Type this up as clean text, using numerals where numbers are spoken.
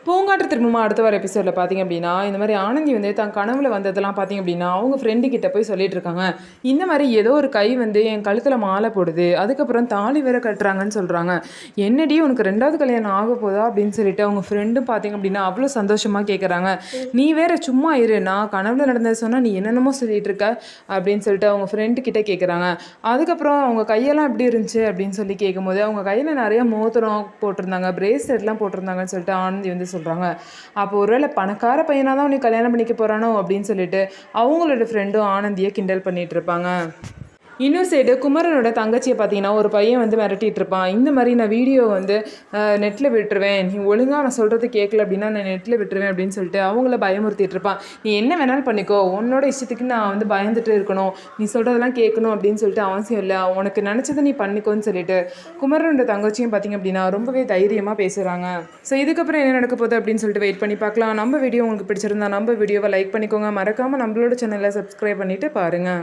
பூங்காற்று திரும்புமா அடுத்த வர எபிசோடில் பார்த்தீங்க அப்படின்னா இந்த மாதிரி ஆனந்தி வந்து தன் கனவுல வந்ததெல்லாம் பார்த்தீங்க அப்படின்னா அவங்க ஃப்ரெண்டு கிட்ட போய் சொல்லிட்டு இருக்காங்க. இந்த மாதிரி ஏதோ ஒரு கை வந்து என் கழுத்தில் மாலை போடுது, அதுக்கப்புறம் தாலி வேற கட்டுறாங்கன்னு சொல்கிறாங்க. என்னடி உனக்கு ரெண்டாவது கல்யாணம் ஆக போதா அப்படின்னு சொல்லிட்டு அவங்க ஃப்ரெண்டும் பார்த்தீங்க அப்படின்னா அவ்வளோ சந்தோஷமாக கேட்குறாங்க. நீ வேற சும்மா இரு, நான் கனவுல நடந்தது சொன்னால் நீ என்னென்னமோ சொல்லிட்டு இருக்க அப்படின்னு சொல்லிட்டு அவங்க ஃப்ரெண்டு கிட்ட கேட்குறாங்க. அதுக்கப்புறம் அவங்க கையெல்லாம் எப்படி இருந்துச்சு அப்படின்னு சொல்லி கேட்கும்போது அவங்க கையில் நிறைய மோதிரம் போட்டிருந்தாங்க, பிரேஸ்லெட்லாம் போட்டிருந்தாங்கன்னு சொல்லிட்டு ஆனந்தி வந்து சொல்கிறாங்க. அப்போ ஒருவேளை பணக்கார பையனாக தான் உனக்கு கல்யாணம் பண்ணிக்க போகிறானோ அப்படின்னு சொல்லிட்டு அவங்களோட ஃப்ரெண்டும் ஆனந்தியை கிண்டல் பண்ணிட்டு இருப்பாங்க. இன்னொரு சைடு குமரனோட தங்கச்சியை பார்த்தீங்கன்னா ஒரு பையன் வந்து மிரட்டிட்டு இருப்பான். இந்த மாதிரி நான் வீடியோ வந்து நெட்டில் விட்டுருவேன், நீ ஒழுங்காக நான் சொல்கிறது கேட்கல அப்படின்னா நான் நெட்டில் விட்டுருவேன் அப்படின்னு சொல்லிட்டு அவங்கள பயமுறுத்திட்டு இருப்பான். நீ என்ன வேணாலும் பண்ணிக்கோ, உன்னோட இஷ்டத்துக்கு நான் வந்து பயந்துட்டு இருக்கணும், நீ சொல்கிறதெல்லாம் கேட்கணும் அப்படின்னு சொல்லிட்டு அவசியம் இல்லை, உனக்கு நினச்சதை நீ பண்ணிக்கோன்னு சொல்லிட்டு குமரனோட தங்கச்சியும் பார்த்தீங்க அப்படின்னா ரொம்பவே தைரியமாக பேசுகிறாங்க. ஸோ இதுக்கப்புறம் என்ன நடக்க போகுது அப்படின்னு சொல்லிட்டு வெயிட் பண்ணி பார்க்கலாம். நம்ம வீடியோ உங்களுக்கு பிடிச்சிருந்தா நம்ம வீடியோவை லைக் பண்ணிக்கோங்க, மறக்காமல் நம்மளோட சேனலை சப்ஸ்கிரைப் பண்ணிவிட்டு பாருங்கள்.